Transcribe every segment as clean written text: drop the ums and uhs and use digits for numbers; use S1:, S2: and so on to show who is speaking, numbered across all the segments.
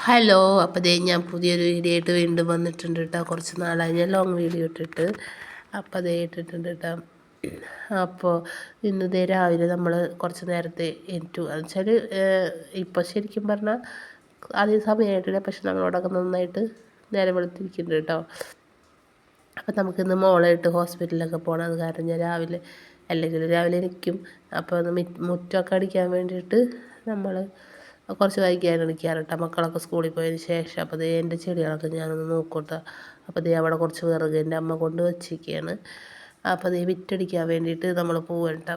S1: Hello, അപ്പോൾ ദേ ഞാൻ പുതിയൊരു വീഡിയോ ആയിട്ട് വീണ്ടും വന്നിട്ടുണ്ട് കേട്ടോ. കുറച്ച് നാളായി ഞാൻ ലോങ് വീഡിയോ ഇട്ടിട്ട്. അപ്പോൾ അതേ ഇട്ടിട്ടുണ്ട് കേട്ടോ. അപ്പോൾ ഇന്ന് ദേ രാവിലെ നമ്മൾ കുറച്ച് നേരത്തെ എണീറ്റു. എന്ന് വെച്ചാൽ ഇപ്പോൾ ശരിക്കും പറഞ്ഞാൽ അധികം സമയമായിട്ടില്ല, പക്ഷെ നമ്മളോടൊക്കെ നന്നായിട്ട് നേരം വെളുത്തിരിക്കുന്നുണ്ട് കേട്ടോ. അപ്പോൾ നമുക്കിന്ന് മോളായിട്ട് ഹോസ്പിറ്റലിലൊക്കെ പോകണം. അത് കാരണം ഞാൻ രാവിലെ അല്ലെങ്കിൽ രാവിലെ എനിക്കും അപ്പോൾ ഒന്ന് മുറ്റമൊക്കെ അടിക്കാൻ വേണ്ടിയിട്ട് നമ്മൾ കുറച്ച് വൈകിയാണ് എണീക്കാറ് കേട്ടോ. മക്കളൊക്കെ സ്കൂളിൽ പോയതിന് ശേഷം. അപ്പോൾ ദേ എൻ്റെ ചെടികളൊക്കെ ഞാനൊന്ന് നോക്കട്ടെ. അപ്പോൾ ദേ അവിടെ കുറച്ച് വിറക് എൻ്റെ അമ്മ കൊണ്ട് വച്ചിരിക്കുകയാണ്. അപ്പോൾ ദേ വിറ്റടിക്കാൻ വേണ്ടിയിട്ട് നമ്മൾ പോവുകയാണ് കേട്ടോ.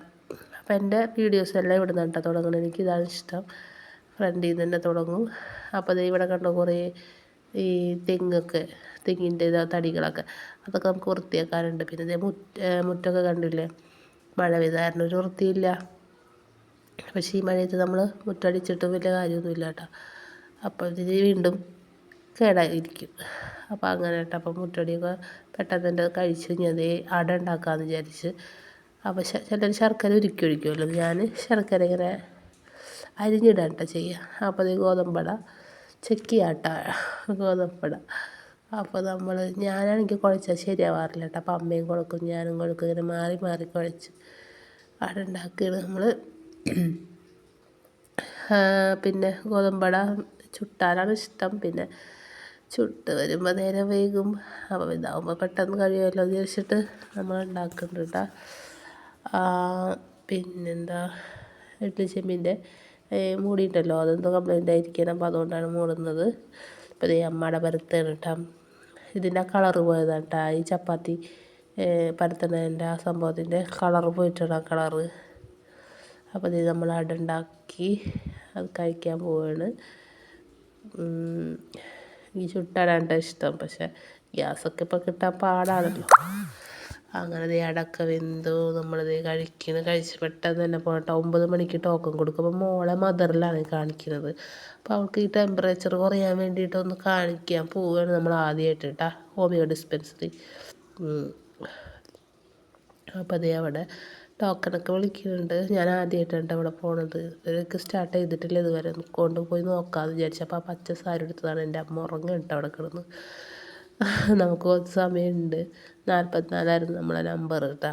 S1: അപ്പോൾ എൻ്റെ വീഡിയോസ് എല്ലാം ഇവിടെ നിന്ന് കേട്ടോ തുടങ്ങണം. എനിക്കിതാണ് ഇഷ്ടം, ഫ്രണ്ടിൽ നിന്ന് തന്നെ തുടങ്ങും. അപ്പോൾ ദേ ഇവിടെ കണ്ടോ കുറേ ഈ തെങ്ങിൻ്റെ തടികളൊക്കെ, അതൊക്കെ നമുക്ക് വൃത്തിയാക്കാനുണ്ട്. പിന്നെ ദേ മുറ്റമൊക്കെ കണ്ടില്ലേ, മഴ പെയ്ത കാരണം ഒരു വൃത്തിയില്ല. പക്ഷേ ഈ മഴയത്ത് നമ്മൾ മുറ്റടിച്ചിട്ടും വലിയ കാര്യമൊന്നുമില്ല കേട്ടോ. അപ്പോൾ ഇത് വീണ്ടും കേടായിരിക്കും. അപ്പോൾ അങ്ങനെ കേട്ടോ. അപ്പോൾ മുറ്റടിയൊക്കെ പെട്ടെന്ന് തന്നെ കഴിച്ച് ഞാൻ അതേ അട ഉണ്ടാക്കാമെന്ന് വിചാരിച്ച്. അപ്പോൾ ചിലർ ശർക്കര ഒഴിക്കുമല്ലോ, ഞാൻ ശർക്കര ഇങ്ങനെ അരിഞ്ഞിടാൻ കേട്ടോ ചെയ്യുക. അപ്പോൾ അത് ഗോതമ്പട ചെക്കിയാട്ട ഗോതമ്പട. അപ്പോൾ ഞാനാണെങ്കിൽ കുഴച്ചാൽ ശരിയാവാറില്ല കേട്ടോ. അപ്പോൾ അമ്മയും കുഴക്കും ഞാനും കുഴക്കും, ഇങ്ങനെ മാറി മാറി കുഴച്ച് അട ഉണ്ടാക്കുകയാണ് നമ്മൾ. പിന്നെ ഗോതമ്പട ചുട്ടാലാണ് ഇഷ്ടം. പിന്നെ ചുട്ട് വരുമ്പോൾ നേരം വൈകും. അപ്പോൾ ഇതാവുമ്പോൾ പെട്ടെന്ന് കഴിയുമല്ലോ എന്ന് വിചാരിച്ചിട്ട് നമ്മൾ ഉണ്ടാക്കുന്നുണ്ട് കേട്ടോ. പിന്നെന്താ, ഇഡ്ഡലി ചെമ്പിൻ്റെ മൂടിയിട്ടല്ലോ, അതെന്തോ കംപ്ലൈൻ്റ് ആയിരിക്കണം. അപ്പോൾ അതുകൊണ്ടാണ് മൂടുന്നത്. അപ്പോൾ ഈ അമ്മയുടെ പരത്താണ് കേട്ടോ. ഇതിൻ്റെ കളറ് പോയതാണ് കേട്ടോ. ഈ ചപ്പാത്തി പരത്തുന്നതിൻ്റെ ആ സംഭവത്തിൻ്റെ കളറ് പോയിട്ടാണ് ആ കളറ്. അപ്പോൾ ഇത് നമ്മൾ അട ഉണ്ടാക്കി അത് കഴിക്കാൻ പോവുകയാണ്. ഈ ചുട്ടടാൻ ഇഷ്ടം, പക്ഷേ ഗ്യാസൊക്കെ ഇപ്പോൾ കിട്ടാൻ പാടാണല്ലോ. അങ്ങനെ ദേ അടക്ക വെന്തു, നമ്മളിത് കഴിച്ച് പെട്ടെന്ന് തന്നെ പോകട്ടെ. 9 മണിക്ക് ടോക്കൺ കൊടുക്കും. അപ്പോൾ മോളെ മദറിലാണ് കാണിക്കുന്നത്. അപ്പോൾ അവൾക്ക് ഈ ടെമ്പറേച്ചർ കുറയാൻ വേണ്ടിയിട്ടൊന്ന് കാണിക്കാൻ പോവുകയാണ് നമ്മൾ ആദ്യമായിട്ട് കേട്ടോ, ഹോമിയോ ഡിസ്പെൻസറി. അപ്പോൾ അതേ അവിടെ ടോക്കണൊക്കെ വിളിക്കുന്നുണ്ട്. ഞാൻ ആദ്യമായിട്ടാണ് ഇവിടെ പോണത്. ഇവരൊക്കെ സ്റ്റാർട്ട് ചെയ്തിട്ടില്ല ഇതുവരെ. കൊണ്ടുപോയി നോക്കാമെന്ന് വിചാരിച്ചു. അപ്പോൾ ആ പച്ച സാരി എടുത്തതാണ്. എൻ്റെ അമ്മ ഉറങ്ങുന്നുണ്ട് അവിടെ കിടന്ന്. നമുക്ക് കുറച്ച് സമയമുണ്ട്. 44 നമ്മളെ നമ്പർ കേട്ടോ.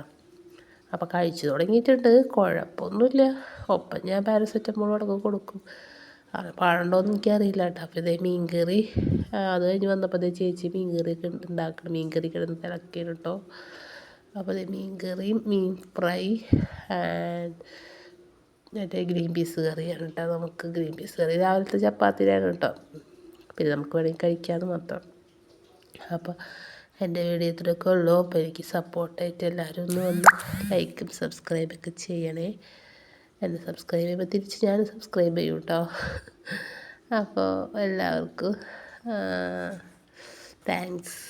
S1: അപ്പോൾ കഴിച്ചു തുടങ്ങിയിട്ടുണ്ട്, കുഴപ്പമൊന്നുമില്ല. ഒപ്പം ഞാൻ പാരസെറ്റമോൾ അടക്കം കൊടുക്കും. പാടുണ്ടോയെന്ന് എനിക്കറിയില്ല കേട്ടോ. അപ്പോൾ ഇതേ മീൻ കറി, അത് കഴിഞ്ഞ് വന്നപ്പോൾ ഇതേ ചേച്ചി മീൻ കറിയൊക്കെ ഉണ്ടാക്കണം. മീൻ കറി കിടന്ന് തിളക്കിയാണ് കേട്ടോ. അപ്പോൾ ഇത് മീൻ കറിയും മീൻ ഫ്രൈ ആൻഡ് മറ്റേ ഗ്രീൻ പീസ് കറിയാണ് കേട്ടോ. നമുക്ക് ഗ്രീൻ പീസ് കറി രാവിലത്തെ ചപ്പാത്തിയാണ് കേട്ടോ. പിന്നെ നമുക്ക് വേണമെങ്കിൽ കഴിക്കാമെന്ന് മാത്രം. അപ്പോൾ എൻ്റെ വീഡിയോ ഇത്രയൊക്കെ ഉള്ളൂ. അപ്പോൾ എനിക്ക് സപ്പോർട്ടായിട്ട് എല്ലാവരും ഒന്ന് വന്ന് ലൈക്കും സബ്സ്ക്രൈബൊക്കെ ചെയ്യണേ. എന്നെ സബ്സ്ക്രൈബ് ചെയ്യുമ്പോൾ തിരിച്ച് ഞാൻ സബ്സ്ക്രൈബ് ചെയ്യും കേട്ടോ. അപ്പോൾ എല്ലാവർക്കും താങ്ക്സ്.